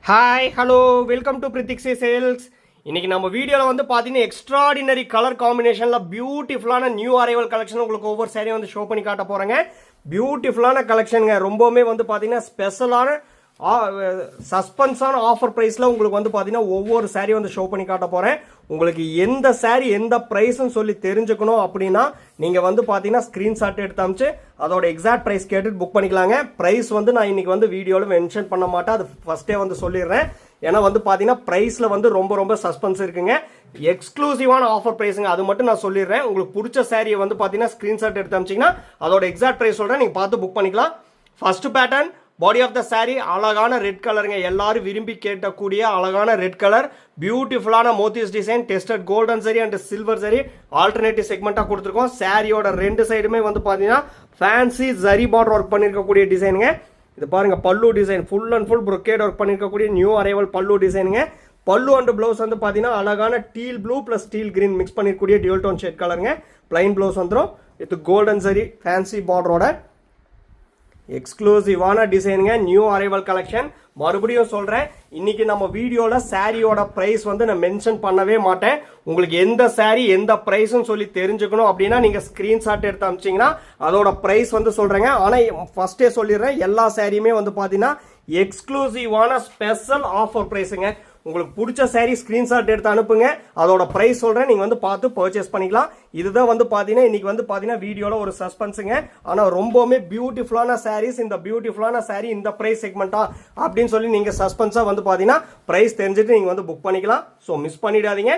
Hi hello welcome to பிரித்திக்ஸே sales. இன்னைக்கு நம்ம வீடியோவில் வந்து பார்த்தீங்கன்னா எக்ஸ்ட்ராடினரி கலர் காம்பினேஷனில் பியூட்டிஃபுல்லான நியூ அரைவல் கலெக்ஷன் உங்களுக்கு ஒவ்வொரு சாரியும் வந்து ஷோ பண்ணி காட்ட போகிறேங்க. பியூட்டிஃபுல்லான கலெக்ஷனுங்க, ரொம்பவுமே வந்து பார்த்தீங்கன்னா ஸ்பெஷலான சஸ்பென்ஸான ஆஃபர் ப்ரைஸில் உங்களுக்கு வந்து பார்த்தீங்கன்னா ஒவ்வொரு சாரியும் வந்து ஷோ பண்ணி காட்ட போகிறேன். உங்களுக்கு எந்த சாரி எந்த ப்ரைஸ்ன்னு சொல்லி தெரிஞ்சுக்கணும் அப்படின்னா நீங்கள் வந்து பார்த்தீங்கன்னா ஸ்க்ரீன்ஷாட் எடுத்து அமிச்சு அதோட எக்ஸாக்ட் ப்ரைஸ் கேட்டுட்டு புக் பண்ணிக்கலாங்க. ப்ரைஸ் வந்து நான் இன்னைக்கு வந்து வீடியோவில் மென்ஷன் பண்ண மாட்டேன், அது ஃபர்ஸ்டே வந்து சொல்லிடுறேன். ஏன்னா வந்து பார்த்தீங்கன்னா ப்ரைஸில் வந்து ரொம்ப சஸ்பென்ஸ் இருக்குங்க. எக்ஸ்க்ளூசிவான ஆஃபர் ப்ரைஸுங்க, அது மட்டும் நான் சொல்லிடுறேன். உங்களுக்கு பிடிச்ச சாரியை வந்து பார்த்தீங்கன்னா ஸ்க்ரீன்ஷாட் எடுத்து அமிச்சிங்கன்னா அதோட எக்ஸாக்ட் ப்ரைஸ் சொல்கிறேன், நீங்கள் பார்த்து புக் பண்ணிக்கலாம். First pattern body of the sari அழகான ரெட் கலருங்க, எல்லாரும் விரும்பி கேட்கக்கூடிய அழகான ரெட் கலர், பியூட்டிஃபுல்லான மோத்திஸ் design, tested golden zari and silver zari alternative செக்மெண்ட்டாக கொடுத்துருக்கோம். சாரியோட ரெண்டு சைடுமே வந்து பார்த்தீங்கன்னா ஃபேன்சி ஜரி பார்டர் ஒர்க் பண்ணியிருக்கக்கூடிய டிசைனுங்க. இது பாருங்க பல்லு design, full and full brocade work பண்ணியிருக்கக்கூடிய நியூ அரைவல் பல்லு டிசைனுங்க. பல்லு அண்ட் ப்ளவுஸ் வந்து பார்த்தீங்கன்னா அழகான teal blue plus teal green mix பண்ணிருக்கக்கூடிய டியூல் டோன் ஷேட் கலருங்க. பிளைன் ப்ளவுஸ் வந்துடும். இது கோல்டன் சரி ஃபேன்சி பார்டரோட எக்ஸ்க்ளூசிவான டிசைனுங்க, நியூ அரைவல் கலெக்ஷன். மறுபடியும் சொல்றேன், இன்னைக்கு நம்ம வீடியோல சாரியோட பிரைஸ் வந்து நான் மென்ஷன் பண்ணவே மாட்டேன். உங்களுக்கு எந்த சாரி எந்த பிரைஸ்ன்னு சொல்லி தெரிஞ்சுக்கணும் அப்படின்னா நீங்க ஸ்கிரீன்ஷாட் எடுத்து அமிச்சிங்கன்னா அதோட பிரைஸ் வந்து சொல்றேங்க. ஆனா ஃபர்ஸ்டே சொல்லிடுறேன், எல்லா சாரியுமே வந்து பாத்தீங்கன்னா எக்ஸ்க்ளூசிவான ஸ்பெஷல் ஆஃபர் பிரைஸுங்க. உங்களுக்கு பிடிச்ச சாரி ஸ்கிரீன்ஷாட் எடுத்து அனுப்புங்க, அதோட பிரைஸ் சொல்றேன், நீங்க வந்து பார்த்து பர்ச்சேஸ் பண்ணிக்கலாம். இதுதான் வந்து பாத்தீங்கன்னா இன்னைக்கு வந்து பாத்தீங்கன்னா வீடியோல ஒரு சஸ்பென்ஸுங்க. ஆனா ரொம்பவுமே பியூட்டிஃபுல்லான சாரீஸ், இந்த பியூட்டிஃபுல்லான சாரி இந்த பிரைஸ் செக்மெண்டா அப்படின்னு சொல்லி நீங்க சஸ்பென்ஸா வந்து பாத்தீங்கன்னா பிரைஸ் தெரிஞ்சுட்டு நீங்க வந்து புக் பண்ணிக்கலாம். ஸோ மிஸ் பண்ணிடாதீங்க.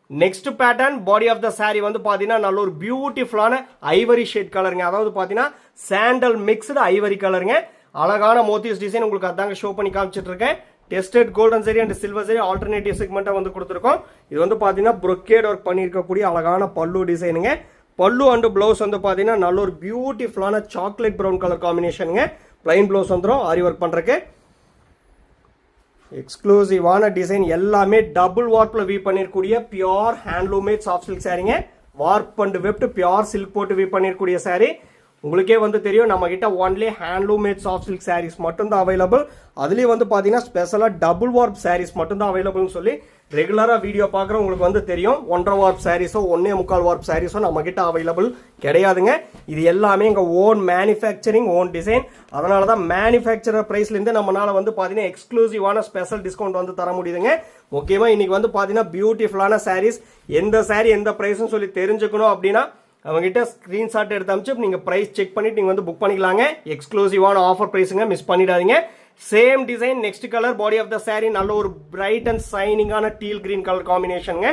Next pattern body of the sari வந்து பாத்தீங்கன்னா நல்ல ஒரு பியூட்டிஃபுல்லான ஐவரி ஷேட் கலருங்க, அதாவது பாத்தீங்கன்னா சாண்டல் மிக்ஸ்டு ஐவரி கலருங்க. அழகான மோத்திஸ் டிசைன் உங்களுக்கு அதாங்க ஷோ பண்ணி காமிச்சிட்டு இருக்கேன். Tested golden zari and silver zari alternative செக்மெண்ட்டாக வந்து கொடுத்துருக்கோம். இது வந்து பார்த்தீங்கன்னா ப்ரொக்கேட் ஒர்க் பண்ணியிருக்கக்கூடிய அழகான பல்லு டிசைனுங்க. பல்லு அண்ட் ப்ளவுஸ் வந்து பார்த்தீங்கன்னா நல்ல ஒரு பியூட்டிஃபுல்லான சாக்லேட் ப்ரௌன் கலர் காம்பினேஷனுங்க. பிளைன் ப்ளவுஸ் வந்துடும் ஆரி ஒர்க் பண்ணுறக்கு. எக்ஸ்க்ளூசிவான டிசைன், எல்லாமே டபுள் வார்ப்பில் வீ பண்ணிருக்கூடிய பியோர் ஹேண்ட்லூமேட் சாஃப்ட் சில்க் சாரிங்க. Warp and weft pure silk போட்டு வீ பண்ணிருக்கூடிய சாரி. உங்களுக்கே வந்து தெரியும், நம்ம கிட்ட only handloom made soft silk sarees மட்டும் தான் அவைலபிள். அதுலேயும் வந்து பார்த்தீங்கன்னா ஸ்பெஷலாக டபுள் வார்ப் சாரீஸ் மட்டும் தான் அவைலபிள்னு சொல்லி ரெகுலராக வீடியோ பார்க்குறவங்களுக்கு வந்து தெரியும். 1.5 வார்ப் சாரீஸோ 1.25 வார்ப் சாரீஸோ நம்ம கிட்ட அவைலபிள் கிடையாதுங்க. இது எல்லாமே எங்கள் ஓன் மேனுஃபேக்சரிங், ஓன் டிசைன். அதனால தான் மேனுஃபேக்சரர் ப்ரைஸ்லேருந்து நம்மளால வந்து பார்த்தீங்கன்னா எக்ஸ்க்ளூசிவான ஸ்பெஷல் டிஸ்கவுண்ட் வந்து தர முடியுதுங்க. முக்கியமாக இன்னைக்கு வந்து பார்த்தீங்கன்னா பியூட்டிஃபுல்லான சாரீஸ், எந்த சாரீ எந்த ப்ரைஸ்ன்னு சொல்லி தெரிஞ்சுக்கணும் அப்படின்னா அவங்ககிட்ட ஸ்கிரீன்ஷாட் எடுத்து அமிச்சு நீங்கள் ப்ரைஸ் செக் பண்ணிட்டு நீங்கள் வந்து புக் பண்ணிக்கலாங்க. எக்ஸ்க்ளூசிவான ஆஃபர் ப்ரைஸுங்க, மிஸ் பண்ணிடாதீங்க. Same design, next colour body of the sari நல்ல ஒரு பிரைட் அண்ட் சைனிங்கான டீல் கிரீன் கலர் காம்பினேஷனுங்க.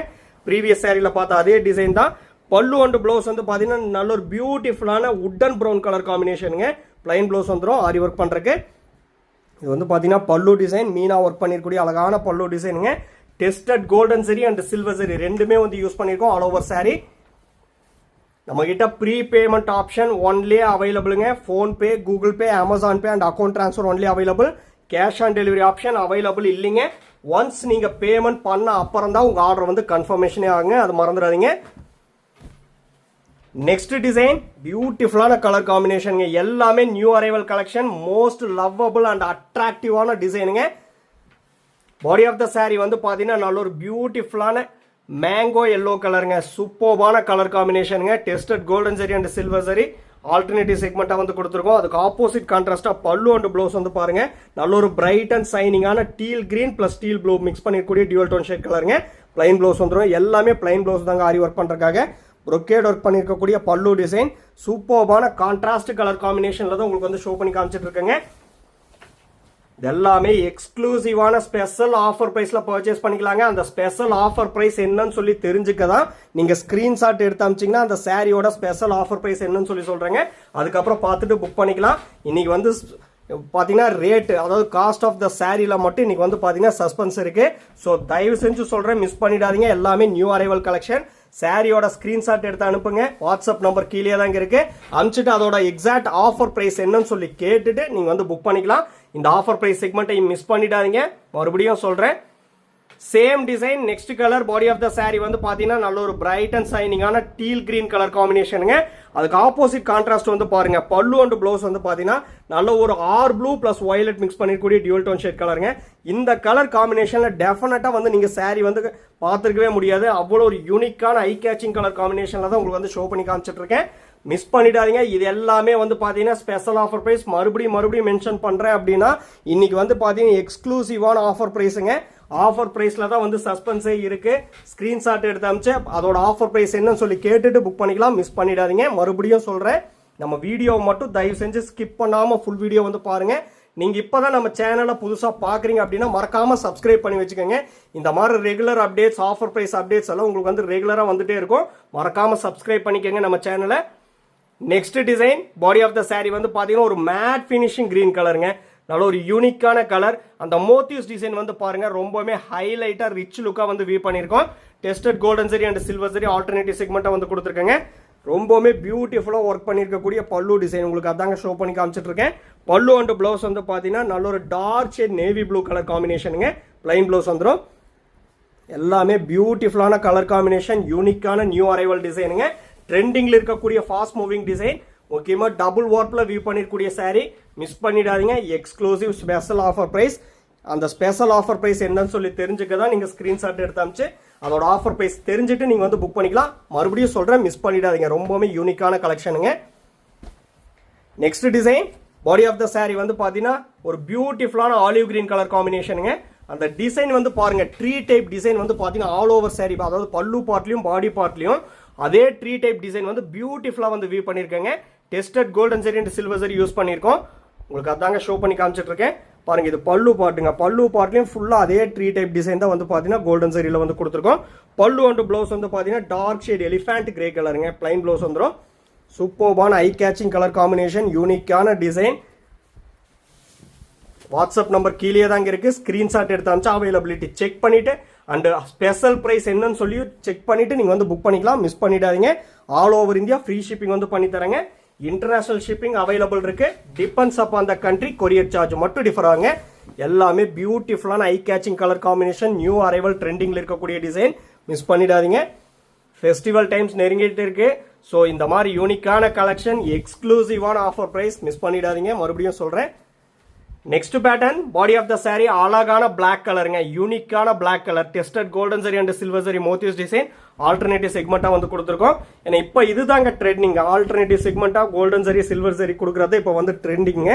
ப்ரீவியஸ் சாரியில் பார்த்த அதே டிசைன் தான். பல்லு அண்ட் ப்ளவுஸ் வந்து பார்த்தீங்கன்னா நல்ல ஒரு பியூட்டிஃபுல்லான உட்டன் ப்ரௌன் கலர் காம்பினேஷனுங்க. பிளைன் ப்ளவுஸ் வந்துடும் ஆரி ஒர்க் பண்ணுறக்கு. இது வந்து பார்த்தீங்கன்னா பல்லு டிசைன், மீனா ஒர்க் பண்ணிருக்கக்கூடிய அழகான பல்லு டிசைனுங்க. Tested golden zari and silver சரி ரெண்டுமே வந்து யூஸ் பண்ணியிருக்கோம் ஆல் ஓவர் சாரி. நம்ம கிட்ட ப்ரீ பேமெண்ட் ஆப்ஷன் ஒன்லி அவைலபிளுங்க. PhonePe, Google pay, Amazon pay and account transfer only available. Cash on delivery option available இல்லைங்க. ஒன்ஸ் நீங்கள் பேமெண்ட் பண்ண அப்புறம் தான் உங்கள் ஆர்டர் வந்து கன்ஃபர்மேஷனே ஆகுங்க, அது மறந்துடாதீங்க. நெக்ஸ்ட் டிசைன் பியூட்டிஃபுல்லான கலர் காம்பினேஷனுங்க, எல்லாமே new arrival collection, most lovable and அட்ராக்டிவான டிசைனுங்க. பாடி ஆஃப் த சாரி வந்து பார்த்தீங்கன்னா நல்ல ஒரு பியூட்டிஃபுல்லான மேங்கோ எல்லோ கலருங்க, சூப்பர்பான கலர் காம்பினேஷனுங்க. Tested golden zari and silver zari alternative செக்மெண்ட்டாக வந்து கொடுத்துருக்கோம். அதுக்கு ஆப்போசிட் கான்ட்ராஸ்டாக பல்லு அண்ட் ப்ளவுஸ் வந்து பாருங்க நல்ல ஒரு பிரைட் அண்ட் சைனிங்கான teal green plus teal blue mix பண்ணிருக்கூடிய டியூல் டோன் ஷேட் கலருங்க. பிளைன் ப்ளவுஸ் வந்துடும். எல்லாமே பிளைன் ப்ளவுஸ் தாங்க ஆரி ஒர்க் பண்ணுறதுக்காக. ப்ரொக்கேட் ஒர்க் பண்ணிருக்கக்கூடிய பல்லு டிசைன் சூப்பர்பான கான்ட்ராஸ்ட் கலர் காம்பினேஷனில் தான் உங்களுக்கு வந்து ஷோ பண்ணி காமிச்சிட்டு இருக்கேங்க. எல்லாமே எக்ஸ்க்ளூசிவான ஸ்பெஷல் ஆஃபர் பிரைஸ்ல பர்ச்சேஸ் பண்ணிக்கலாங்க. அந்த ஸ்பெஷல் ஆஃபர் பிரைஸ் என்னன்னு சொல்லி தெரிஞ்சுக்க தான் நீங்க ஸ்கிரீன்ஷாட் எடுத்து அமிச்சிங்கன்னா அந்த சாரியோட ஸ்பெஷல் ஆஃபர் பிரைஸ் என்னன்னு சொல்லி சொல்றேங்க. அதுக்கப்புறம் பார்த்துட்டு புக் பண்ணிக்கலாம். இன்னைக்கு வந்து பார்த்தீங்கன்னா ரேட், அதாவது காஸ்ட் ஆஃப் த சாரியில் மட்டும் இன்னைக்கு வந்து பார்த்தீங்கன்னா சஸ்பென்ஸ் இருக்கு. ஸோ தயவு செஞ்சு சொல்றேன், மிஸ் பண்ணிடாதீங்க. எல்லாமே நியூ அரைவல் கலெக்ஷன். சாரியோட ஸ்கிரீன்ஷாட் எடுத்து அனுப்புங்க. வாட்ஸ்அப் நம்பர் கீழே தான் இருக்கு. அனுப்பிச்சிட்டு அதோட எக்ஸாக்ட் ஆஃபர் பிரைஸ் என்னன்னு சொல்லி கேட்டுட்டு நீங்க வந்து புக் பண்ணிக்கலாம். இந்த ஆஃபர் பிரைஸ் செக்மெண்ட்டை மிஸ் பண்ணிடாதீங்க. மறுபடியும் சொல்றேன், same design next colour body of the saree வந்து பாத்தீங்கன்னா நல்ல ஒரு பிரைட் அண்ட் சைனிங்கான டீல் கிரீன் கலர் காம்பினேஷனுங்க. அதுக்கு ஆப்போசிட் கான்ட்ராஸ்ட் வந்து பாருங்க பல்லு அண்ட் ப்ளவுஸ் வந்து பாத்தீங்கன்னா நல்ல ஒரு ஆர் ப்ளூ பிளஸ் வயலட் மிக்ஸ் பண்ணிருக்கூடிய டியூல் டோன் ஷேட் கலருங்க. இந்த கலர் காம்பினேஷன்ல டெஃபினட்டா வந்து நீங்க saree வந்து பார்த்துருக்கவே முடியாது. அவ்வளோ ஒரு யூனிக்கான ஐ கேச்சிங் கலர் காம்பினேஷன்ல தான் உங்களுக்கு வந்து ஷோ பண்ணி காமிச்சிட்டு இருக்கேன். மிஸ் பண்ணிடாதீங்க. இது எல்லாமே வந்து பாத்தீங்கன்னா ஸ்பெஷல் ஆஃபர் பிரைஸ். மறுபடியும் மென்ஷன் பண்றேன் அப்படின்னா இன்னைக்கு வந்து பாத்தீங்கன்னா எக்ஸ்க்ளூசிவான ஆஃபர் பிரைஸுங்க. ஆஃபர் பிரைஸ்ல தான் வந்து சஸ்பென்ஸே இருக்கு. ஸ்கிரீன்ஷாட் எடுத்து அமிச்சு அதோட ஆஃபர் பிரைஸ் என்னன்னு சொல்லி கேட்டுட்டு புக் பண்ணிக்கலாம். மிஸ் பண்ணிடாதீங்க. மறுபடியும் சொல்றேன், நம்ம வீடியோவை மட்டும் தயவு செஞ்சு ஸ்கிப் பண்ணாம ஃபுல் வீடியோ வந்து பாருங்க. நீங்க இப்பதான் நம்ம சேனலை புதுசா பாக்குறீங்க அப்படின்னா மறக்காம சப்ஸ்கிரைப் பண்ணி வச்சுக்கோங்க. இந்த மாதிரி regular updates offer price updates எல்லாம் உங்களுக்கு வந்து ரெகுலரா வந்துட்டே இருக்கும். மறக்காம சப்ஸ்கிரைப் பண்ணிக்கோங்க நம்ம சேனலை. Next design body of the saree வந்து பாத்தீங்கன்னா ஒரு மேட் ஃபினிஷிங் கிரீன் கலருங்க. நல்ல ஒரு யூனிக்கான கலர். அந்த மோட்டிவ்ஸ் டிசைன் வந்து பாருங்க ரொம்பவே ஹைலைட்டா ரிச் லுக்கா வந்து வியூ பண்ணிருக்கோம். Tested golden zari and silver zari alternative செக்மெண்ட்டா வந்து கொடுத்துருக்காங்க. ரொம்பவே பியூட்டிஃபுல்லா ஒர்க் பண்ணிருக்கக்கூடிய பல்லு டிசைன் உங்களுக்கு அதாங்க ஷோ பண்ணி காமிச்சிட்டு இருக்கேன். பல்லு அண்ட் பிளவுஸ் வந்து பாத்தீங்கன்னா நல்ல ஒரு dark shade navy blue colour காம்பினேஷனுங்க. பிளைன் பிளவுஸ் வந்துடும். எல்லாமே பியூட்டிஃபுல்லான கலர் காம்பினேஷன், யூனிக்கான நியூ அரைவல் டிசைனுங்க. ட்ரெண்டிங்ல இருக்கக்கூடிய ஃபாஸ்ட் மூவிங் டிசைன். முக்கியமா டபுள் வார்ப்ல வியூ பண்ணிருக்கூடிய saree மிஸ் பண்ணிடாதீங்க. Exclusive special offer price. அந்த ஸ்பெஷல் ஆஃபர் பிரைஸ் என்னன்னு சொல்லி தெரிஞ்சுக்க தான் நீங்க ஸ்கிரீன்ஷாட் எடுத்து அமிச்சு அதோட ஆஃபர் பிரைஸ் தெரிஞ்சுட்டு நீங்க வந்து புக் பண்ணிக்கலாம். மறுபடியும் சொல்றேன், மிஸ் பண்ணிடாதீங்க. ரொம்பவே யூனிக்கான கலெக்ஷனுங்க. Next design body of the saree வந்து பாத்தீங்கன்னா ஒரு பியூட்டிஃபுல்லான ஆலிவ் கிரீன் கலர் காம்பினேஷனுங்க. அந்த டிசைன் வந்து பாருங்க ட்ரீ டைப் டிசைன் வந்து பாத்தீங்கன்னா ஆல் ஓவர் saree, அதாவது பல்லு பார்ட்லயும் பாடி பார்ட்லயும் அதே ட்ரீ டைப் டிசைன் வந்து பியூட்டிஃபுல்லா வந்து view பண்ணிருக்கேங்க. Tested golden zari and silver zari use பண்ணிருக்கோம். உங்களுக்கு அதாங்க ஷோ பண்ணி காமிச்சிட்டு இருக்கேன். பாருங்க, இது பல்லு பார்ட்டுங்க. பல்லு பார்ட்லயும் ஃபுல்லா அதே ட்ரீ டைப் டிசைன் தான் வந்து பாத்தீங்கன்னா கோல்டன் சரியில வந்து கொடுத்துருக்கோம். பல்லு அண்ட் பிளவுஸ் வந்து பாத்தீங்கன்னா டார்க் ஷேட் எலிஃபண்ட் கிரே கலருங்க. பிளைன் பிளவுஸ் வந்துடும். சூப்பர்பான ஐ கேச்சிங் கலர் காம்பினேஷன், யூனிக்கான டிசைன். வாட்ஸ்அப் நம்பர் கீழே தாங்க இருக்கு. ஸ்கிரீன்ஷாட் எடுத்து அமிச்சா அவைலபிலிட்டி செக் பண்ணிட்டு அண்ட் ஸ்பெஷல் பிரைஸ் என்னன்னு சொல்லி செக் பண்ணிட்டு நீங்க வந்து புக் பண்ணிக்கலாம். மிஸ் பண்ணிடாதீங்க. All over India free shipping வந்து பண்ணி தரேங்க. இன்டர்நேஷனல் ஷிப்பிங் அவைலபிள் இருக்கு. Depends upon the country. Courier charge மட்டும் டிஃபர் ஆகுங்க. எல்லாமே பியூட்டிஃபுல்லான eye catching colour combination, new arrival ட்ரெண்டிங்ல இருக்கக்கூடிய டிசைன். மிஸ் பண்ணிடாதீங்க. ஃபெஸ்டிவல் டைம்ஸ் நெருங்கிட்டு இருக்கு. ஸோ இந்த மாதிரி யூனிக்கான கலெக்ஷன், எக்ஸ்க்ளூசிவான ஆஃபர் பிரைஸ். மிஸ் பண்ணிடாதீங்க. மறுபடியும் சொல்றேன். Next pattern body of the saree அழகான பிளாக் கலருங்க. யூனிக்கான black colour. Tested golden zari and silver சரி மோட்டிவ்ஸ் டிசைன் ஆல்டர்னேட்டிவ் செக்மெண்டா வந்து கொடுத்துருக்கோம். ஏன்னா இப்போ இதுதாங்க ட்ரெண்டிங். ஆல்டர்னேட்டிவ் செக்மெண்டா கோல்டன் சரி சில்வர் சரி கொடுக்குறது இப்போ வந்து ட்ரெண்டிங்க.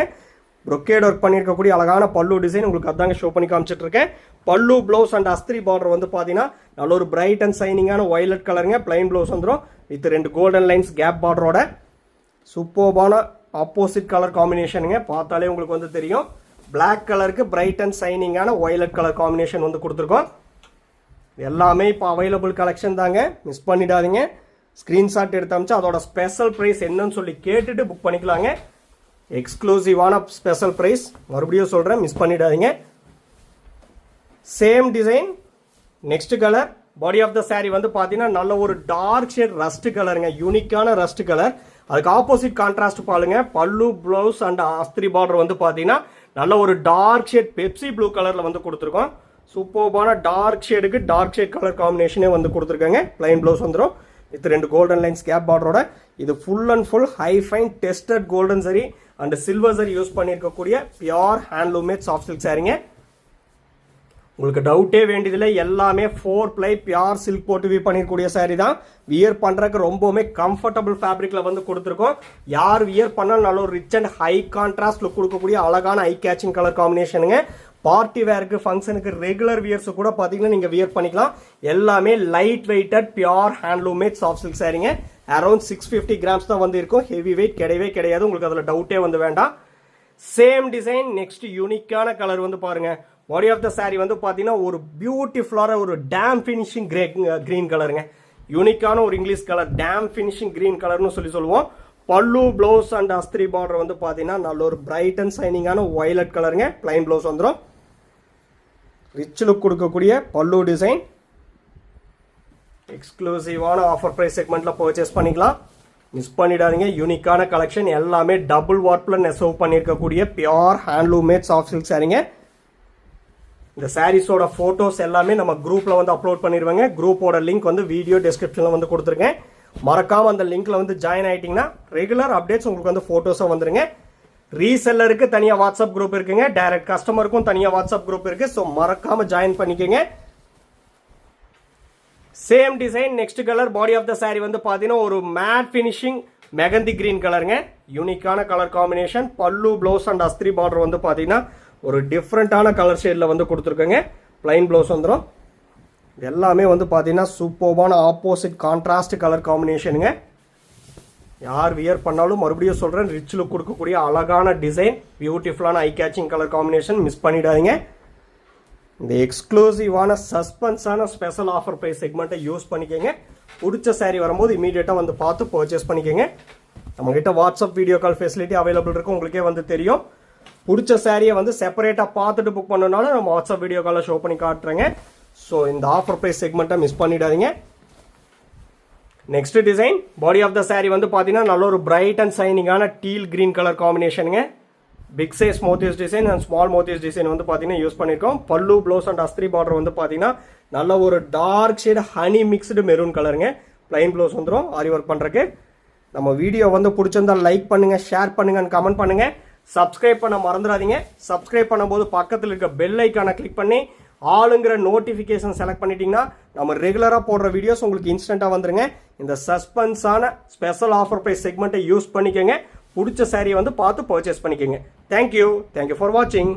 ப்ரொக்கேட் ஒர்க் பண்ணியிருக்கக்கூடிய அழகான பல்லு டிசைன் உங்களுக்கு அதாங்க ஷோ பண்ணி காமிச்சிட்டு இருக்கேன். பல்லு பிளவுஸ் அண்ட் அஸ்திரி பார்டர் வந்து பாத்தீங்கன்னா நல்ல ஒரு பிரைட் அண்ட் சைனிங்கான வயலட் கலருங்க. பிளைன் பிளவுஸ் வந்துடும் வித் 2 கோல்டன் லைன்ஸ் கேப் பார்டரோட. சூப்பர்பான ஆப்போசிட் கலர் காம்பினேஷனுங்க. பார்த்தாலே உங்களுக்கு வந்து தெரியும். பிளாக் கலருக்கு பிரைட் அண்ட் சைனிங்கான வயலட் கலர் காம்பினேஷன் வந்து கொடுத்துருக்கோம். எல்லாமே இப்போ அவைலபிள் கலெக்ஷன் தாங்க. மிஸ் பண்ணிடாதீங்க. ஸ்கிரீன்ஷாட் எடுத்து அமிச்சு அதோட ஸ்பெஷல் பிரைஸ் என்னன்னு சொல்லி கேட்டுட்டு புக் பண்ணிக்கலாங்க. எக்ஸ்க்ளூசிவான ஸ்பெஷல் பிரைஸ். மறுபடியும் சொல்றேன், மிஸ் பண்ணிடாதீங்க. Same design next colour body of the saree வந்து பாத்தீங்கன்னா நல்ல ஒரு டார்க் ஷேட் ரஸ்ட் கலருங்க. யூனிக்கான ரஸ்ட் கலர். அதுக்கு ஆப்போசிட் கான்ட்ராஸ்ட் பாருங்க. பல்லு பிளவுஸ் அண்ட் அஸ்திரி பார்டர் வந்து பாத்தீங்கன்னா நல்ல ஒரு டார்க் ஷேட் பெப்சி ப்ளூ கலர்ல வந்து கொடுத்துருக்கோம். சூப்பர்பான டார்க் ஷேடுக்கு டார்க் ஷேட் கலர் காம்பினேஷனே வந்து கொடுத்துருக்காங்க. பிளைன் பிளவுஸ் வந்துடும் வித் 2 கோல்டன் லைன்ஸ் கேப் பார்டரோட. இது full and full high fine tested golden zari and silver zari use பண்ணியிருக்கக்கூடிய பியோர் ஹேண்ட்லூமேட் சாஃப்ட் சில்க் சாரீங்க. உங்களுக்கு டவுட்டே வேண்டியதில்லை. எல்லாமே 4 ply பியூர் சில்க் போட்டு வியர் பண்ணிருக்கூடிய saree தான். வியர் பண்றதுக்கு ரொம்பவே கம்ஃபர்டபுள் ஃபேப்ரிக்ல வந்து கொடுத்துருக்கோம். யார் வியர் பண்ணாலும் நல்ல ஒரு rich and high contrast look கொடுக்கக்கூடிய அழகான ஐ கேச்சிங் கலர் காம்பினேஷனுங்க. பார்ட்டி வேருக்கு, ஃபங்க்ஷனுக்கு, ரெகுலர் வியர்ஸ் கூட பாத்தீங்கன்னா நீங்க வியர் பண்ணிக்கலாம். எல்லாமே light weighted pure handloomed soft silk சாரீங்க. அரௌண்ட் 650 கிராம்ஸ் தான் வந்து இருக்கும். ஹெவி வெயிட் கிடையவே கிடையாது. உங்களுக்கு அதுல டவுட்டே வந்து வேண்டாம். சேம் டிசைன் நெக்ஸ்ட் யூனிக்கான கலர் வந்து பாருங்க. பாடி ஆஃப் த saree வந்து பாத்தீங்கன்னா ஒரு பியூட்டிஃபுல்லான ஒரு டேம் ஃபினிஷிங் கிரீன் கலருங்க. யூனிக்கான ஒரு இங்கிலீஷ் கலர் டேம் ஃபினிஷிங் கிரீன் கலர்னு சொல்லுவோம். பல்லு பிளவுஸ் அண்ட் அஸ்திரி பார்டர் வந்து பாத்தீங்கன்னா நல்ல ஒரு பிரைட் அண்ட் சைனிங்கான வயலட் கலருங்க. பிளைன் பிளவுஸ் வந்துடும். ரிச் லுக் கொடுக்கக்கூடிய பல்லு டிசைன். எக்ஸ்க்ளூசிவான ஆஃபர் பிரைஸ் செக்மெண்ட்ல பர்ச்சேஸ் பண்ணிக்கலாம். மிஸ் பண்ணிடாதீங்க. யூனிக்கான கலெக்ஷன். எல்லாமே டபுள் வார்ப்ல நெசவு பண்ணிருக்கக்கூடிய பியூர் ஹேண்ட்லூமேட் சாஃப்ட் சில்க் சாரீங்க. இந்த சாரீஸோட ஃபோட்டோஸ் எல்லாமே நம்ம குரூப்பில் வந்து அப்லோட் பண்ணிடுவாங்க. குரூப்போட லிங்க் வந்து வீடியோ டிஸ்கிரிப்ஷனில் வந்து கொடுத்துருக்கேன். மறக்காமல் அந்த லிங்க்கில் வந்து ஜாயின் ஆகிட்டிங்கன்னா ரெகுலர் அப்டேட்ஸ் உங்களுக்கு வந்து ஃபோட்டோஸாக வந்துருங்க. ரீசெல்லருக்கு தனியாக வாட்ஸ்அப் குரூப் இருக்குங்க, டைரக்ட் கஸ்டமருக்கும் தனியாக வாட்ஸ்அப் குரூப் இருக்குது. ஸோ மறக்காமல் ஜாயின் பண்ணிக்கோங்க. Same design next colour body of the sari வந்து பார்த்தீங்கன்னா ஒரு மேட் ஃபினிஷிங் மெகந்தி கிரீன் கலருங்க. யூனிக்கான colour combination. Pallu blouse and அஸ்திரி பார்டர் வந்து பார்த்தீங்கன்னா ஒரு டிஃப்ரெண்ட்டான கலர் ஷேடில் வந்து கொடுத்துருக்கோங்க. பிளைன் ப்ளவுஸ் வந்துடும். எல்லாமே வந்து பார்த்தீங்கன்னா சூப்பர்பான ஆப்போசிட் கான்ட்ராஸ்ட் கலர் காம்பினேஷனுங்க. யார் வியர் பண்ணாலும் மறுபடியும் சொல்கிறேன், ரிச் லுக் கொடுக்கக்கூடிய அழகான டிசைன், பியூட்டிஃபுல்லான eye catching colour combination. Miss பண்ணிடாதீங்க. இந்த எக்ஸ்க்ளூசிவான சஸ்பென்ஸான ஸ்பெஷல் ஆஃபர் ப்ரைஸ் செக்மெண்ட்டை யூஸ் பண்ணிக்கோங்க. பிடிச்ச சாரீ வரும்போது இமீடியட்டாக வந்து பார்த்து பர்ச்சேஸ் பண்ணிக்கோங்க. நம்மகிட்ட WhatsApp video call facility available இருக்குது, உங்களுக்கே வந்து தெரியும். பிடிச்ச சாரியை வந்து செப்பரேட்டாக பார்த்துட்டு புக் பண்ணனாலும் நம்ம வாட்ஸ்அப் வீடியோ காலில் ஷோ பண்ணி காட்டுறேங்க. ஸோ இந்த ஆஃபர் ப்ரைஸ் செக்மெண்ட்டை மிஸ் பண்ணிடாதீங்க. Next design body of the sari வந்து பார்த்தீங்கன்னா நல்ல ஒரு பிரைட் அண்ட் சைனிங்கான டீல் கிரீன் கலர் காம்பினேஷனுங்க. Big size motifs design and small motifs design வந்து பார்த்தீங்கன்னா யூஸ் பண்ணியிருக்கோம். பல்லு ப்ளவுஸ் அண்ட் அஸ்திரி பார்டர் வந்து பார்த்தீங்கன்னா நல்ல ஒரு dark shade honey mixed maroon கலருங்க. பிளைன் ப்ளவுஸ் வந்துடும் ஆரி ஒர்க் பண்ணுறக்கு. நம்ம வீடியோ வந்து பிடிச்சிருந்தா லைக் பண்ணுங்கள், ஷேர் பண்ணுங்கள், கமெண்ட் பண்ணுங்கள். சப்ஸ்கிரைப் பண்ண மறந்துடாதீங்க. சப்ஸ்கிரைப் பண்ணும்போது பக்கத்தில் இருக்க பெல் ஐக்கானை கிளிக் பண்ணி ஆளுங்கிற நோட்டிஃபிகேஷன் செலக்ட் பண்ணிட்டீங்கன்னா நம்ம ரெகுலராக போடுற வீடியோஸ் உங்களுக்கு இன்ஸ்டண்ட்டாக வந்துருங்க. இந்த சஸ்பென்ஸான ஸ்பெஷல் ஆஃபர் ப்ரைஸ் செக்மெண்ட்டை யூஸ் பண்ணிக்கோங்க. பிடிச்ச சாரியை வந்து பார்த்து பர்ச்சேஸ் பண்ணிக்கோங்க. தேங்க்யூ ஃபார் வாட்சிங்.